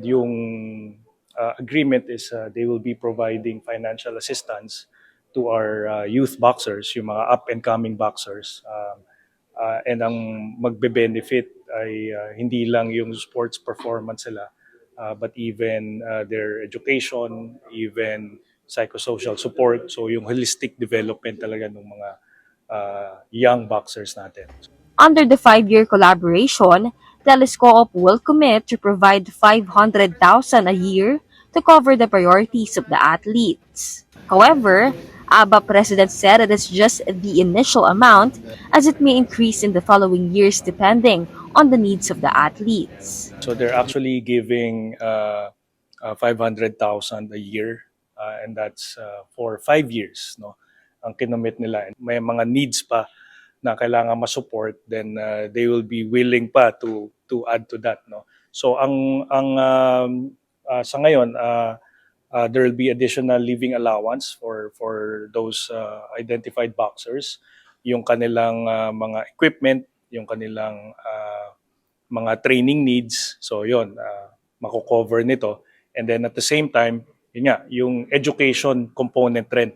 yung agreement is they will be providing financial assistance to our youth boxers, yung mga up-and-coming boxers. And ang magbe-benefit ay hindi lang yung sports performance nila, but even their education, even psychosocial support. So yung holistic development talaga ng mga young boxers natin. Under the 5-year collaboration, Telescoop will commit to provide 500,000 a year to cover the priorities of the athletes. However, ABA president said it is just the initial amount as it may increase in the following years depending on the needs of the athletes. So they're actually giving 500,000 a year, and that's for 5 years. No? Ang kinomit nila. May mga needs pa na kailangan ma-support, then they will be willing pa to add to that. No? So sa ngayon, there will be additional living allowance for those identified boxers, yung kanilang mga equipment, yung kanilang mga training needs. So yon, mako-cover nito. And then at the same time, yun nga, yung education component rin